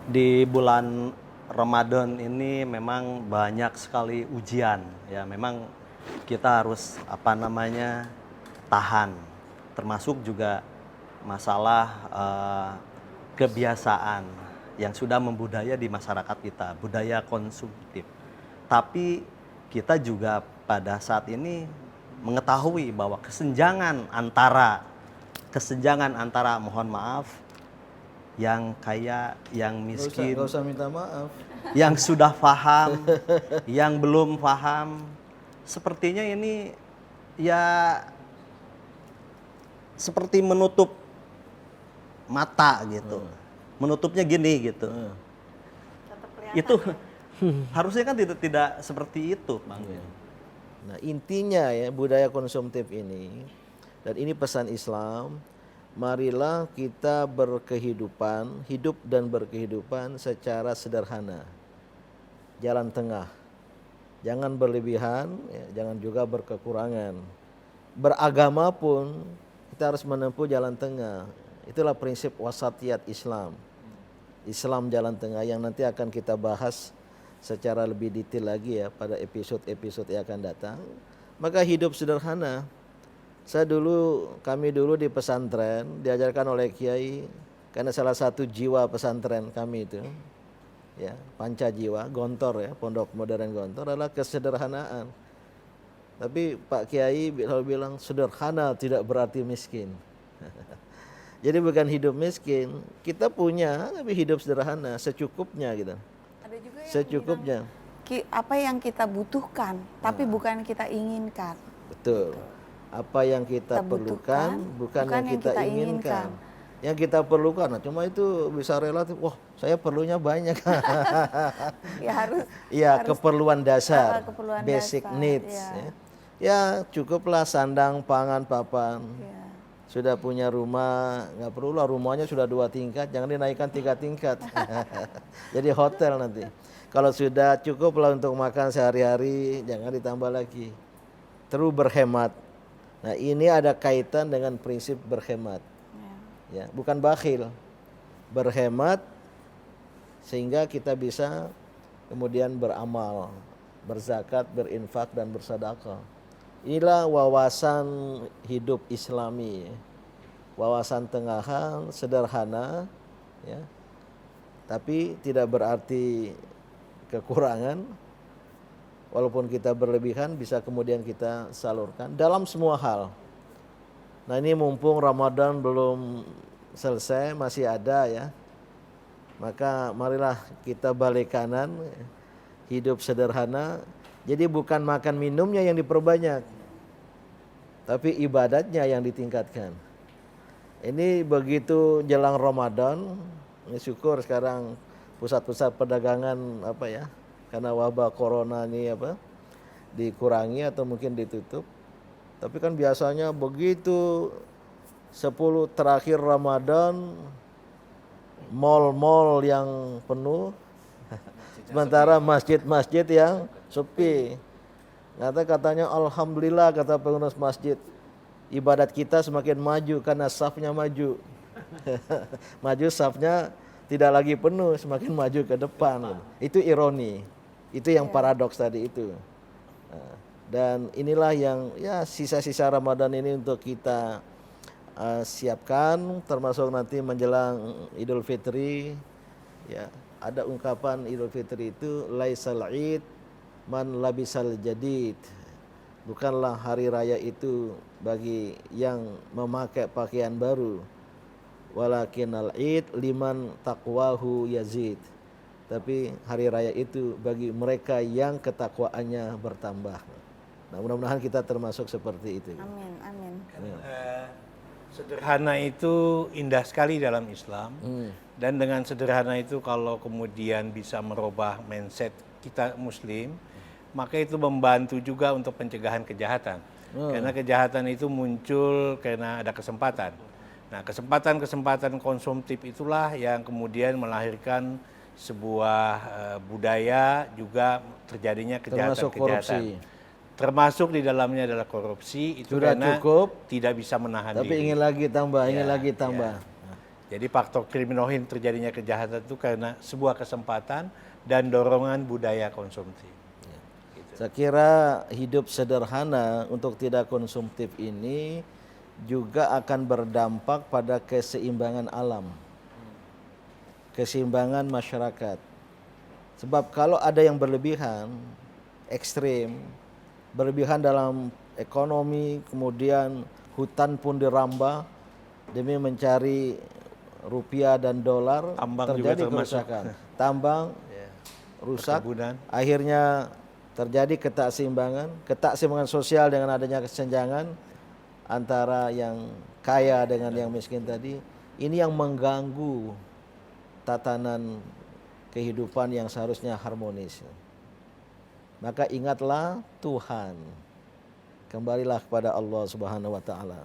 Di bulan Ramadan ini memang banyak sekali ujian ya. Memang kita harus tahan. Termasuk juga masalah kebiasaan yang sudah membudaya di masyarakat kita, budaya konsumtif. Tapi kita juga pada saat ini mengetahui bahwa kesenjangan antara mohon maaf yang kaya, yang miskin, Nggak usah minta maaf. yang sudah paham, yang belum paham. Sepertinya ini ya seperti menutup mata gitu. Menutupnya gini gitu. Tetap kelihatan Itu ya. harusnya kan tidak seperti itu, Bang. Nah, intinya ya budaya konsumtif ini, dan ini pesan Islam, marilah kita hidup dan berkehidupan secara sederhana. Jalan tengah. Jangan berlebihan, ya, jangan juga berkekurangan. Beragama pun kita harus menempuh jalan tengah. Itulah prinsip wasatiyat Islam. Islam jalan tengah yang nanti akan kita bahas secara lebih detail lagi ya pada episode-episode yang akan datang. Maka hidup sederhana. Kami dulu di pesantren diajarkan oleh kiai, karena salah satu jiwa pesantren kami itu ya, panca jiwa Gontor ya, Pondok Modern Gontor adalah kesederhanaan. Tapi Pak Kiai bilang sederhana tidak berarti miskin. Jadi bukan hidup miskin, kita punya tapi hidup sederhana, secukupnya gitu. Ada juga yang Secukupnya. bilang, apa yang kita butuhkan, tapi bukan kita inginkan. Betul. Apa yang kita perlukan bukan yang kita inginkan. Yang kita perlukan, nah cuma itu bisa relatif. Wah, saya perlunya banyak. Ya harus. Iya, harus keperluan dasar, keperluan basic dasar, needs. ya. Ya, cukuplah sandang, pangan, papan. Ya. Sudah punya rumah, nggak perlu lah rumahnya sudah 2 tingkat, jangan dinaikkan 3 tingkat. Jadi hotel nanti. Kalau sudah cukup lah untuk makan sehari-hari, jangan ditambah lagi. Terus berhemat. Nah, ini ada kaitan dengan prinsip berhemat. Ya, bukan bakhil. Berhemat sehingga kita bisa kemudian beramal, berzakat, berinfak dan bersedekah. Inilah wawasan hidup Islami, wawasan tengahan, sederhana, ya, tapi tidak berarti kekurangan. Walaupun kita berlebihan bisa kemudian kita salurkan dalam semua hal. Nah, ini mumpung Ramadan belum selesai, masih ada ya. Maka marilah kita balik kanan, hidup sederhana. Jadi bukan makan minumnya yang diperbanyak, tapi ibadatnya yang ditingkatkan. Ini begitu jelang Ramadan, ini syukur sekarang pusat-pusat perdagangan karena wabah corona ini dikurangi atau mungkin ditutup. Tapi kan biasanya begitu 10 terakhir Ramadan, mal-mal yang penuh, sementara masjid-masjid yang sepi. Katanya alhamdulillah, kata pengurus masjid, ibadat kita semakin maju karena safnya maju. Maju safnya tidak lagi penuh, semakin maju ke depan. Itu ironi. Itu yang paradoks tadi itu. Dan inilah yang ya sisa-sisa Ramadan ini untuk kita siapkan, termasuk nanti menjelang Idul Fitri. Ya, ada ungkapan Idul Fitri itu laisal id man labisal jadid. Bukanlah hari raya itu bagi yang memakai pakaian baru. Walakinal id liman taqwahu yazid. Tapi hari raya itu bagi mereka yang ketakwaannya bertambah. Nah, mudah-mudahan kita termasuk seperti itu. Amin, amin. Sederhana itu indah sekali dalam Islam. Dan dengan sederhana itu kalau kemudian bisa merubah mindset kita Muslim, maka itu membantu juga untuk pencegahan kejahatan. Karena kejahatan itu muncul karena ada kesempatan. Nah, kesempatan-kesempatan konsumtif itulah yang kemudian melahirkan sebuah budaya juga terjadinya kejahatan-kejahatan. Termasuk di dalamnya adalah korupsi. Itu sudah karena cukup, tidak bisa menahan tapi diri. ingin lagi tambah, ingin lagi tambah. Jadi faktor kriminogen terjadinya kejahatan itu karena sebuah kesempatan dan dorongan budaya konsumtif. Saya kira hidup sederhana untuk tidak konsumtif ini juga akan berdampak pada keseimbangan alam, keseimbangan masyarakat. Sebab kalau ada yang berlebihan, ekstrim, berlebihan dalam ekonomi, kemudian hutan pun dirambah demi mencari rupiah dan dolar, Tambang juga terjadi termasuk. kerusakan. Tambang rusak, Perkebunan. akhirnya terjadi ketakseimbangan sosial dengan adanya kesenjangan antara yang kaya dengan yang miskin tadi. Ini yang mengganggu tatanan kehidupan yang seharusnya harmonis. Maka ingatlah Tuhan. Kembalilah kepada Allah Subhanahu wa taala.